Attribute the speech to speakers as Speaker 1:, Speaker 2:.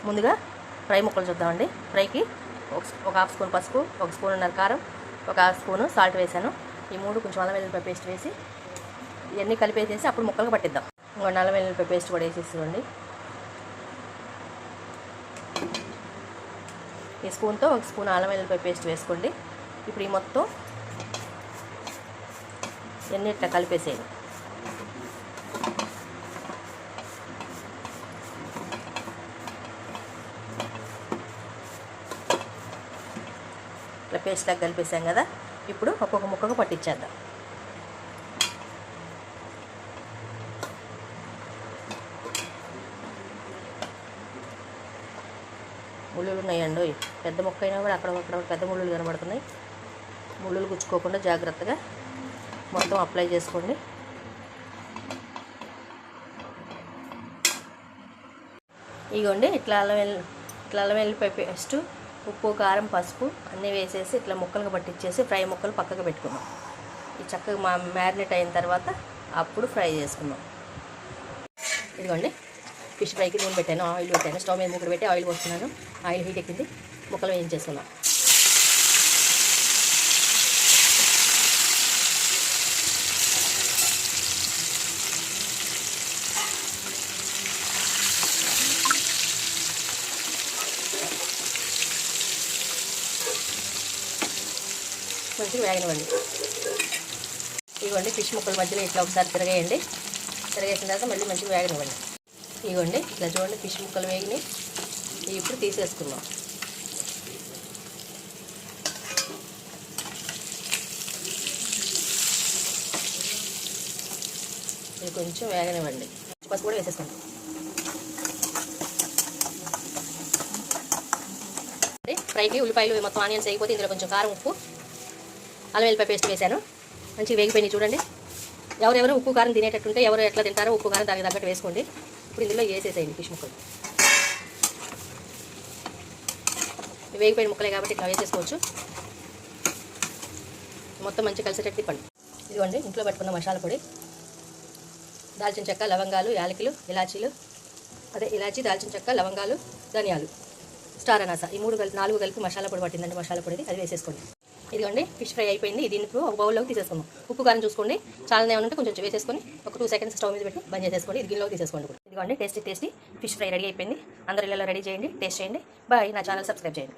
Speaker 1: ముందుగా ఫ్రై ముక్కలు చూద్దామండి. ఫ్రైకి ఒక హాఫ్ స్పూన్ పసుపు, 1 స్పూన్ కారం, ఒక హాఫ్ స్పూను సాల్ట్ వేసాను. ఈ 3 కొంచెం అల్లం వెల్లుల్లిపాయ పేస్ట్ వేసి ఇవన్నీ కలిపేసేసి అప్పుడు ముక్కలుగా పట్టిద్దాం. ఇంకో అల్లం వెల్లుల్లిపాయ పేస్ట్ కూడా వేసేసుకోండి. ఈ స్పూన్తో 1 స్పూన్ అల్లం వెల్లుల్లిపాయ పేస్ట్ వేసుకోండి. ఇప్పుడు ఈ మొత్తం ఇవన్నీ ఇట్లా కలిపేసేయండి. ఇట్లా పేస్ట్ లాగా కలిపేసాం కదా. ఇప్పుడు ఒక్కొక్క ముక్కగా పట్టించేద్దాం. ముళ్ళులు ఉన్నాయండి. పెద్ద ముక్క అయినా కూడా అక్కడ పెద్ద ముళ్ళులు కనబడుతున్నాయి. ముళ్ళులు గుచ్చుకోకుండా జాగ్రత్తగా మొత్తం అప్లై చేసుకోండి. ఇగోండి ఇట్లా అల్లం వెల్లుల్లిపాయ పేస్ట్, ఉప్పు, కారం, పసుపు అన్నీ వేసేసి ఇట్లా ముక్కలుగా పట్టించేసి ఫ్రై ముక్కలు పక్కకు పెట్టుకుందాం. ఈ చక్కగా మ్యారినేట్ అయిన తర్వాత అప్పుడు ఫ్రై చేసుకుందాం. ఇదిగోండి ఫిష్ ఫ్రైకి నూనె పెట్టాను, ఆయిల్ పెట్టాను. స్టవ్ మీద ముక్కలు పెట్టి ఆయిల్ పోస్తున్నాను. ఆయిల్ హీట్ ఎక్కింది. ముక్కలు వేయించేసుకున్నాం. మంచిగా వేగనివ్వండి. ఇవ్వండి ఫిష్ ముక్కల మధ్యలో ఇట్లా ఒకసారి తిరగేయండి. తిరగేసిన తర్వాత మళ్ళీ మంచిగా వేగనివ్వండి. ఇవ్వండి ఇట్లా చూడండి ఫిష్ ముక్కలు వేగిని ఇప్పుడు తీసేసుకుందాం. ఇది కొంచెం వేగనివ్వండి. పసుపు కూడా వేసేసుకోండి. ఫ్రైకి ఉల్లిపాయలు మొత్తం ఆనియన్స్ వేయకపోతే ఇందులో కొంచెం కారం, ఉప్పు, అల్లం వెల్లిపాయ పేస్ట్ వేసాను. మంచిగా వేగిపోయినాయి చూడండి. ఎవరెవరు ఉప్పు కారం తినేటట్టుంటే ఎవరు ఎట్లా తింటారో ఉప్పు కారం దానికి తగ్గట్టు వేసుకోండి. ఇప్పుడు ఇందులో వేసేసేయండి ఫిష్ ముక్కలు. వేగిపోయిన ముక్కలే కాబట్టి ఇట్లా వేసేసుకోవచ్చు. మొత్తం మంచిగా కలిసేటట్టు తిప్పండి. ఇదిగోండి ఇంట్లో పట్టుకున్న మసాలా పొడి, దాల్చిన చెక్క, లవంగాలు, యాలకులు, ఇలాచీ, దాల్చిన చెక్క, లవంగాలు, ధనియాలు, స్టార్ అనాస, ఈ 4 కలిపి మసాలా పొడి పట్టిందండి. మసాలా పొడిది అది వేసేసుకోండి. ఇదిగోండి ఫిష్ ఫ్రై అయిపోయింది. దీన్ని ఇప్పుడు ఒక బౌల్లోకి తీసేసుకుందాం. ఉప్పు కారం చూసుకోండి. చాలా ఏమైనా ఉంటే కొంచెం వేసేసుకొని ఒక 2 సెకండ్స్ స్టవ్ మీద పెట్టి బంద్ చేసేసుకోండి. ఇది గిన్నెలోకి తీసేసుకోండి. ఇదిగోండి టేస్టీ ఫిష్ ఫ్రై రెడీ అయిపోయింది. అందరూ ఇలా రెడీ చేయండి, టేస్ట్ చేయండి. బాయ్. నా ఛానల్ సబ్స్క్రైబ్ చేయండి.